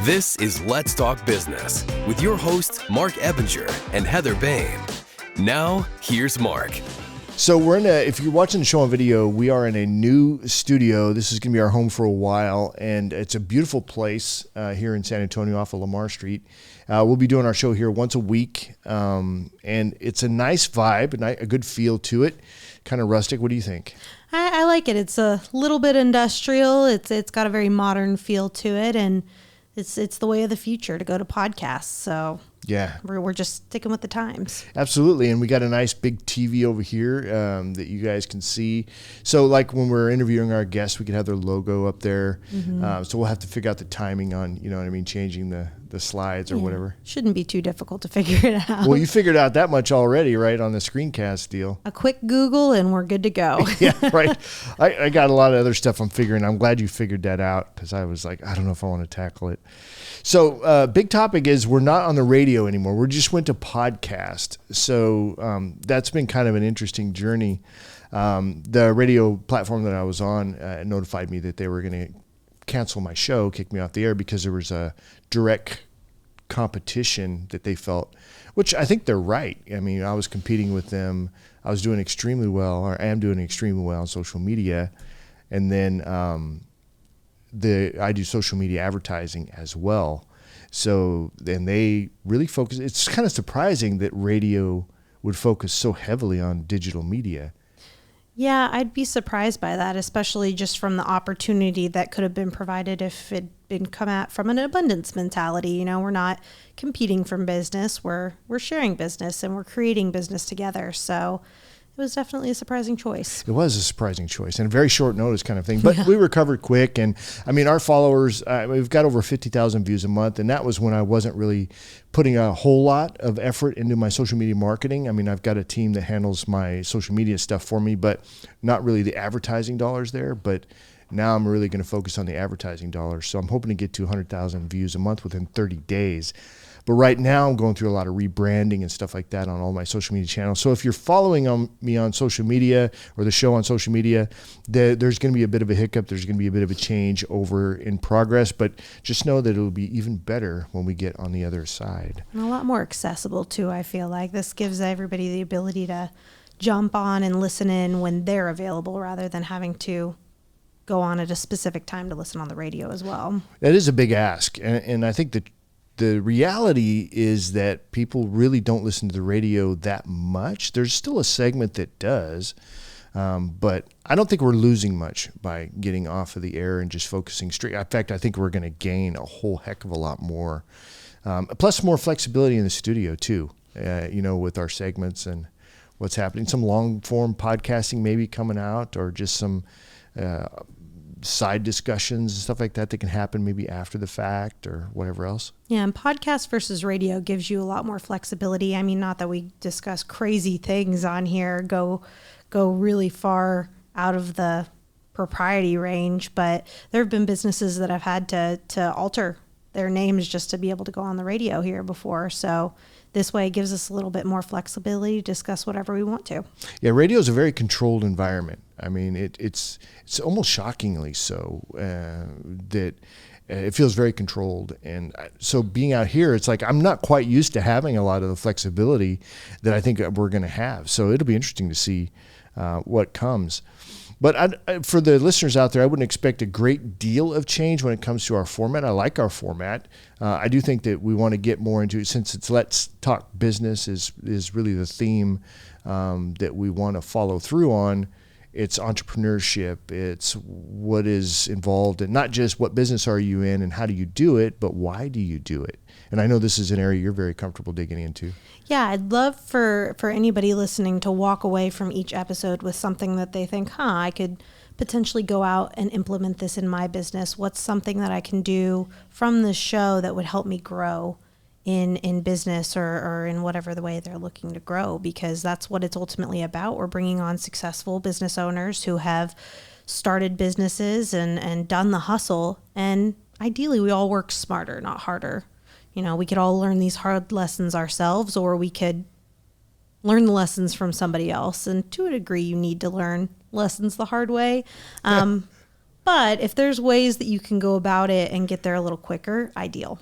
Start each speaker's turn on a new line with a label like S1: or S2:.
S1: This is Let's Talk Business with your hosts, Marc Ebinger and Heather Boehme. Now, here's Marc.
S2: So if you're watching the show on video, we are in a new studio. This is going to be our home for a while, and it's a beautiful place here in San Antonio off of Lamar Street. We'll be doing our show here once a week, and it's a nice vibe, a good feel to it, kind of rustic. What do you think?
S3: I like it. It's a little bit industrial. It's got a very modern feel to it, and it's the way of the future to go to podcasts. So yeah, we're just sticking with the times.
S2: Absolutely, and we got a nice big TV over here that you guys can see. So like when we're interviewing our guests, we can have their logo up there. Mm-hmm. So we'll have to figure out the timing on, changing the slides or whatever.
S3: Shouldn't be too difficult to figure it out.
S2: Well, you figured out that much already, right, on the screencast deal.
S3: A quick Google and we're good to go.
S2: Yeah, right. I got a lot of other stuff I'm figuring. I'm glad you figured that out because I was like, I don't know if I want to tackle it. So big topic is we're not on the radio anymore. We just went to podcast. So that's been kind of an interesting journey. The radio platform that I was on notified me that they were going to cancel my show, kick me off the air because there was a direct competition that they felt, which I think they're right. I mean, I was competing with them. I was doing extremely well, or I am doing extremely well on social media. And then I do social media advertising as well. So then they really focus. It's kind of surprising that radio would focus so heavily on digital media.
S3: Yeah, I'd be surprised by that, especially just from the opportunity that could have been provided if it'd been come at from an abundance mentality. We're not competing for business. We're sharing business and we're creating business together. So it was definitely a surprising choice.
S2: It was a surprising choice and a very short notice kind of thing. But we recovered quick. And I mean, our followers, we've got over 50,000 views a month. And that was when I wasn't really putting a whole lot of effort into my social media marketing. I mean, I've got a team that handles my social media stuff for me, but not really the advertising dollars there. But now I'm really going to focus on the advertising dollars. So I'm hoping to get to 100,000 views a month within 30 days. But right now I'm going through a lot of rebranding and stuff like that on all my social media channels. So if you're following me on social media or the show on social media, there's going to be a bit of a hiccup. There's going to be a bit of a change over in progress. But just know that it'll be even better when we get on the other side.
S3: And a lot more accessible too, I feel like. This gives everybody the ability to jump on and listen in when they're available rather than having to go on at a specific time to listen on the radio as well.
S2: That is a big ask. And I think that the reality is that people really don't listen to the radio that much. There's still a segment that does, but I don't think we're losing much by getting off of the air and just focusing straight. In fact, I think we're going to gain a whole heck of a lot more. Plus more flexibility in the studio too, with our segments and what's happening. Some long form podcasting maybe coming out, or just some side discussions and stuff like that can happen maybe after the fact or whatever else.
S3: Yeah, and podcast versus radio gives you a lot more flexibility. I mean, not that we discuss crazy things on here, go really far out of the propriety range, but there have been businesses that have had to alter their names just to be able to go on the radio here before. So this way it gives us a little bit more flexibility to discuss whatever we want to.
S2: Yeah, radio is a very controlled environment. I mean, it's almost shockingly so that it feels very controlled. And so being out here, it's like I'm not quite used to having a lot of the flexibility that I think we're going to have. So it'll be interesting to see what comes. But for the listeners out there, I wouldn't expect a great deal of change when it comes to our format. I like our format. I do think that we want to get more into it, since it's Let's Talk Business is really the theme that we want to follow through on. It's entrepreneurship. It's what is involved, and not just what business are you in and how do you do it, but why do you do it? And I know this is an area you're very comfortable digging into.
S3: Yeah, I'd love for anybody listening to walk away from each episode with something that they think, I could potentially go out and implement this in my business. What's something that I can do from this show that would help me grow in business or in whatever the way they're looking to grow? Because that's what it's ultimately about. We're bringing on successful business owners who have started businesses and done the hustle. And ideally, we all work smarter, not harder. We could all learn these hard lessons ourselves, or we could learn the lessons from somebody else. And to a degree, you need to learn lessons the hard way. But if there's ways that you can go about it and get there a little quicker, ideal.